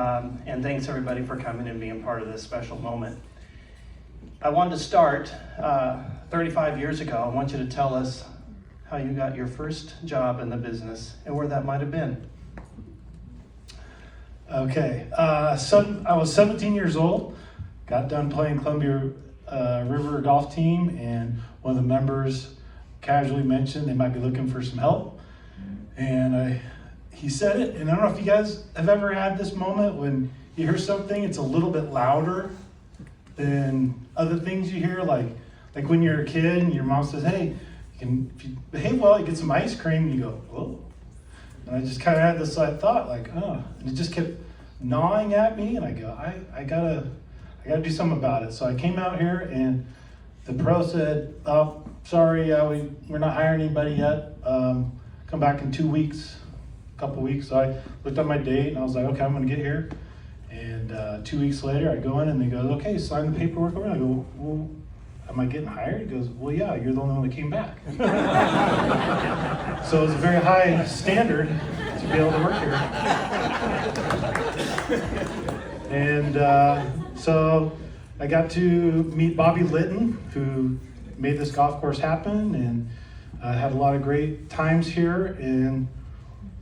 And thanks everybody for coming and being part of this special moment. I wanted to start 35 years ago. I want you to tell us how you got your first job in the business and where that might have been. Okay, so I was 17 years old, got done playing Columbia River golf team, and one of the members casually mentioned they might be looking for some help. And he said it, and I don't know if you guys have ever had this moment when you hear something, it's a little bit louder than other things you hear, like when you're a kid and your mom says, hey, if you behave well, you get some ice cream, and you go, whoa. And I just kind of had this thought, like, oh, and it just kept gnawing at me, and I go, I gotta do something about it. So I came out here, and the pro said, oh, sorry, we're not hiring anybody yet. Come back in 2 weeks, a couple weeks. So I looked at my date, and I was like, okay, I'm gonna get here. And 2 weeks later, I go in, and they go, okay, sign the paperwork over. And I go, well, am I getting hired? He goes, well, yeah, you're the only one that came back. So it was a very high standard to be able to work here. And so I got to meet Bobby Litton, who made this golf course happen, and had a lot of great times here. And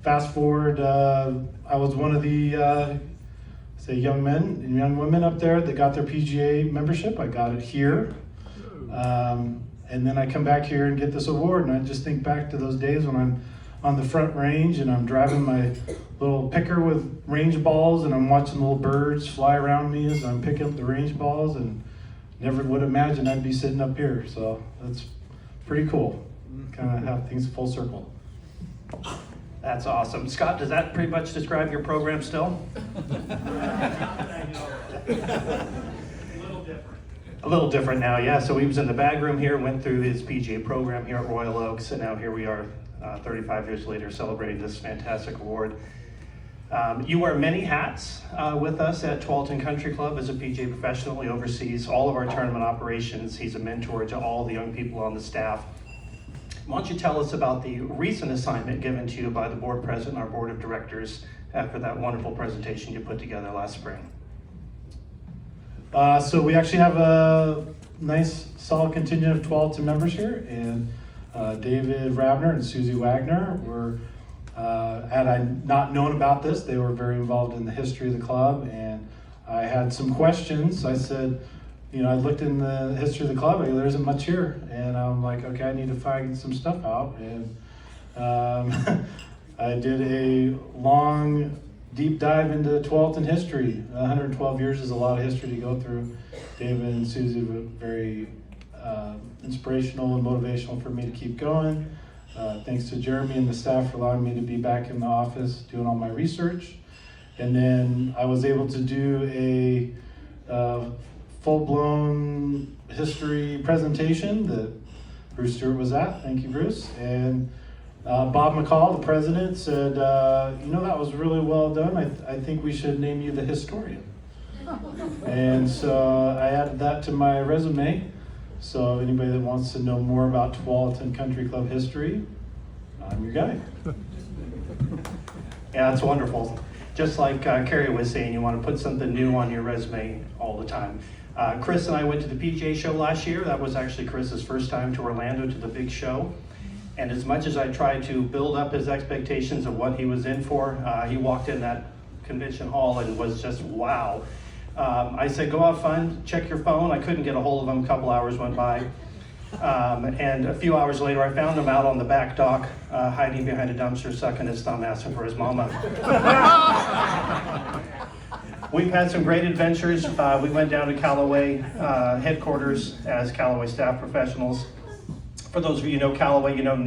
fast forward, I was one of the young men and young women up there that got their PGA membership. I got it here. And then I come back here and get this award, and I just think back to those days when I'm on the front range and I'm driving my little picker with range balls, and I'm watching little birds fly around me as I'm picking up the range balls, and never would imagine I'd be sitting up here. So that's pretty cool. Kind of have things full circle. That's awesome. Scott, does that pretty much describe your program still? A little different now, yeah. So he was in the bag room here, went through his PGA program here at Royal Oaks, and now here we are 35 years later celebrating this fantastic award. You wear many hats with us at Tualatin Country Club as a PGA professional. He oversees all of our tournament operations. He's a mentor to all the young people on the staff. Why don't you tell us about the recent assignment given to you by the board president and our board of directors after that wonderful presentation you put together last spring? So we actually have a nice solid contingent of Tualatin members here, and David Rabner and Susie Wagner were, had I not known about this, they were very involved in the history of the club, and I had some questions. I said, you know, I looked in the history of the club, there isn't much here, and I'm like, okay, I need to find some stuff out, and I did a long deep dive into Tualatin history. 112 years is a lot of history to go through. David and Susie were very inspirational and motivational for me to keep going. Thanks to Jeremy and the staff for allowing me to be back in the office doing all my research. And then I was able to do a full-blown history presentation that Bruce Stewart was at. Thank you, Bruce. And Bob McCall, the president, said, you know, that was really well done. I think we should name you the historian. And so I added that to my resume. So anybody that wants to know more about Tualatin Country Club history, I'm your guy. Yeah, that's wonderful. Just like Carrie was saying, you want to put something new on your resume all the time. Chris and I went to the PGA show last year. That was actually Chris's first time to Orlando to the big show. And as much as I tried to build up his expectations of what he was in for, he walked in that convention hall and was just wow. I said, go have fun, check your phone. I couldn't get a hold of him. A couple hours went by. And a few hours later, I found him out on the back dock, hiding behind a dumpster, sucking his thumb, asking for his mama. We've had some great adventures. We went down to Callaway headquarters as Callaway staff professionals. For those of you who know Callaway, you know Nick.